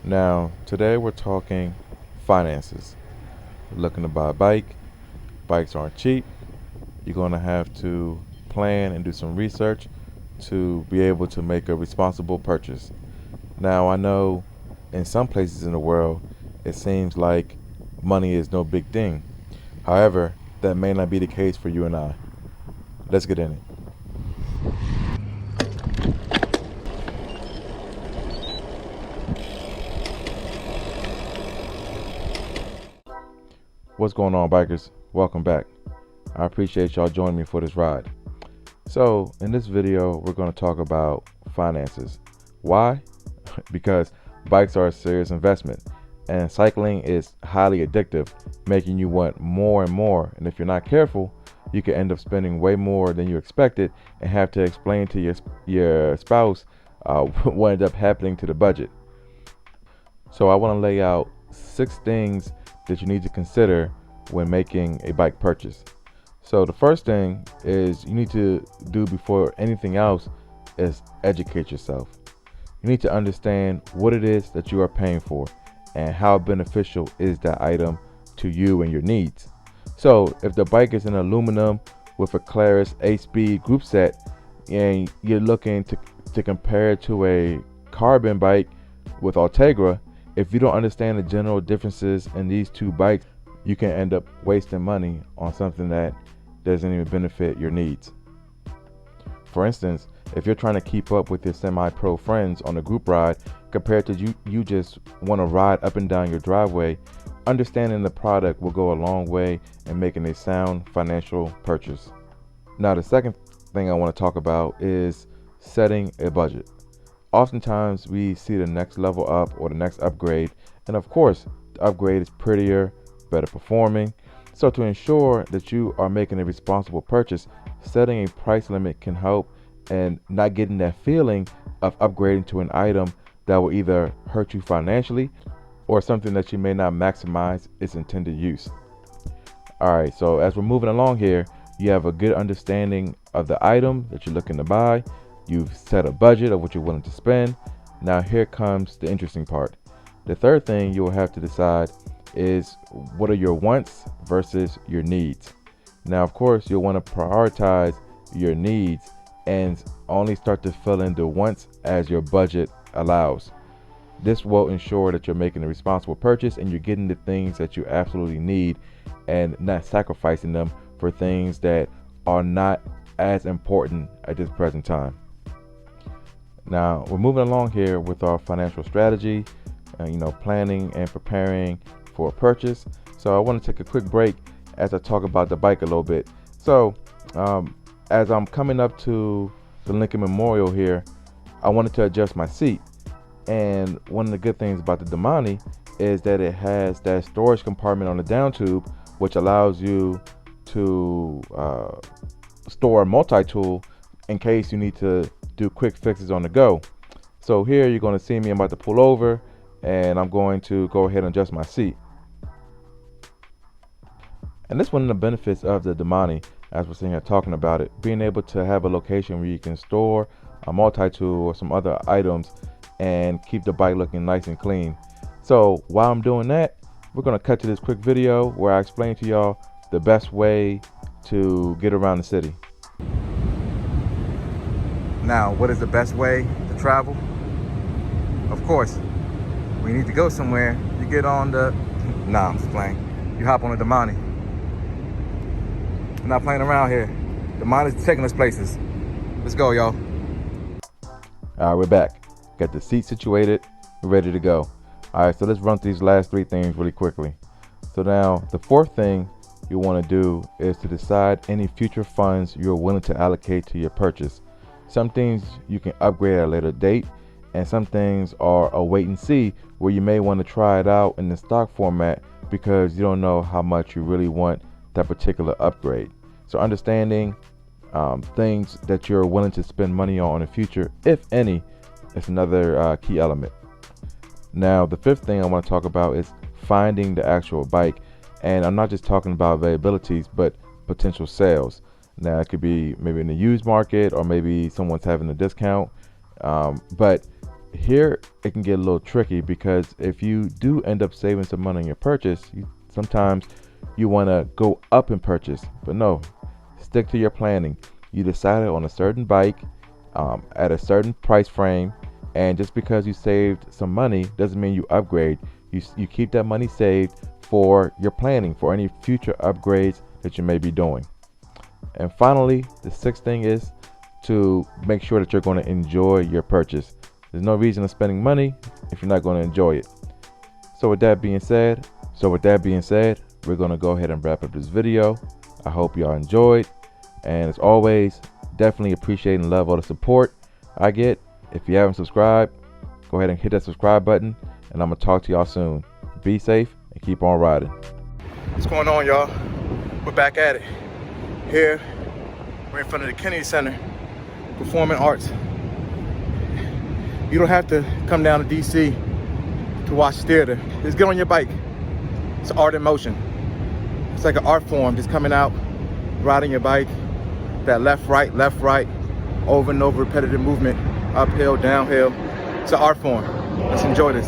Now, today we're talking finances. You're looking to buy a bike. Bikes aren't cheap. You're going to have to plan and do some research to be able to make a responsible purchase. Now, I know in some places in the world, it seems like money is no big thing. However, that may not be the case for you and I. Let's get in it. What's going on, bikers? Welcome back. I appreciate y'all joining me for this ride. So in this video, we're going to talk about finances. Why? Because bikes are a serious investment and cycling is highly addictive, making you want more and more. And if you're not careful, you can end up spending way more than you expected and have to explain to your spouse what ended up happening to the budget. So I want to lay out 6 things that you need to consider when making a bike purchase. So the first thing is you need to do before anything else is educate yourself. You need to understand what it is that you are paying for and how beneficial is that item to you and your needs. So if the bike is in aluminum with a Claris 8-speed group set and you're looking to compare it to a carbon bike with Tickr, if you don't understand the general differences in these two bikes, you can end up wasting money on something that doesn't even benefit your needs. For instance, if you're trying to keep up with your semi-pro friends on a group ride compared to you just want to ride up and down your driveway, understanding the product will go a long way in making a sound financial purchase. Now, the second thing I want to talk about is setting a budget. Oftentimes we see the next level up or the next upgrade, and of course the upgrade is prettier, better performing. So to ensure that you are making a responsible purchase, setting a price limit can help and not getting that feeling of upgrading to an item that will either hurt you financially or something that you may not maximize its intended use. Alright, so as we're moving along here, you have a good understanding of the item that you're looking to buy. You've set a budget of what you're willing to spend. Now here comes the interesting part. The third thing you'll have to decide is what are your wants versus your needs. Now, of course, you'll want to prioritize your needs and only start to fill in the wants as your budget allows. This will ensure that you're making a responsible purchase and you're getting the things that you absolutely need and not sacrificing them for things that are not as important at this present time. Now we're moving along here with our financial strategy, planning and preparing for a purchase. So I want to take a quick break as I talk about the bike a little bit. So as I'm coming up to the Lincoln Memorial here, I wanted to adjust my seat. And one of the good things about the Domane is that it has that storage compartment on the down tube, which allows you to store a multi-tool in case you need to do quick fixes on the go. So here you're going to see me, I'm about to pull over and I'm going to go ahead and adjust my seat. And this is one of the benefits of the Domane, as we're sitting here talking about it, being able to have a location where you can store a multi-tool or some other items and keep the bike looking nice and clean. So while I'm doing that, we're going to cut to this quick video where I explain to y'all the best way to get around the city. Now, what is the best way to travel? Of course, when you need to go somewhere, you get on the... Nah, I'm just playing. You hop on the Domane. I'm not playing around here. Domane is taking us places. Let's go, y'all. All right, we're back. Got the seat situated. We're ready to go. All right, so let's run through these last 3 things really quickly. So now, the fourth thing you want to do is to decide any future funds you're willing to allocate to your purchase. Some things you can upgrade at a later date, and some things are a wait and see, where you may want to try it out in the stock format because you don't know how much you really want that particular upgrade. So understanding things that you're willing to spend money on in the future, if any, is another key element. Now, the fifth thing I want to talk about is finding the actual bike, and I'm not just talking about availabilities, but potential sales. Now, it could be maybe in the used market or maybe someone's having a discount, but here it can get a little tricky, because if you do end up saving some money on your purchase, sometimes you want to go up in purchase. But no, stick to your planning. You decided on a certain bike at a certain price frame, and just because you saved some money doesn't mean you upgrade. You keep that money saved for your planning for any future upgrades that you may be doing. And finally, the sixth thing is to make sure that you're going to enjoy your purchase. There's no reason of spending money if you're not going to enjoy it. So with that being said, we're going to go ahead and wrap up this video. I hope y'all enjoyed, and as always, definitely appreciate and love all the support I get. If you haven't subscribed, go ahead and hit that subscribe button, and I'm gonna talk to y'all soon. Be safe and keep on riding. What's going on, y'all? We're back at it. Here, we're in front of the Kennedy Center, Performing Arts. You don't have to come down to DC to watch theater. Just get on your bike. It's art in motion. It's like an art form, just coming out, riding your bike. That left, right, over and over repetitive movement, uphill, downhill. It's an art form. Let's enjoy this.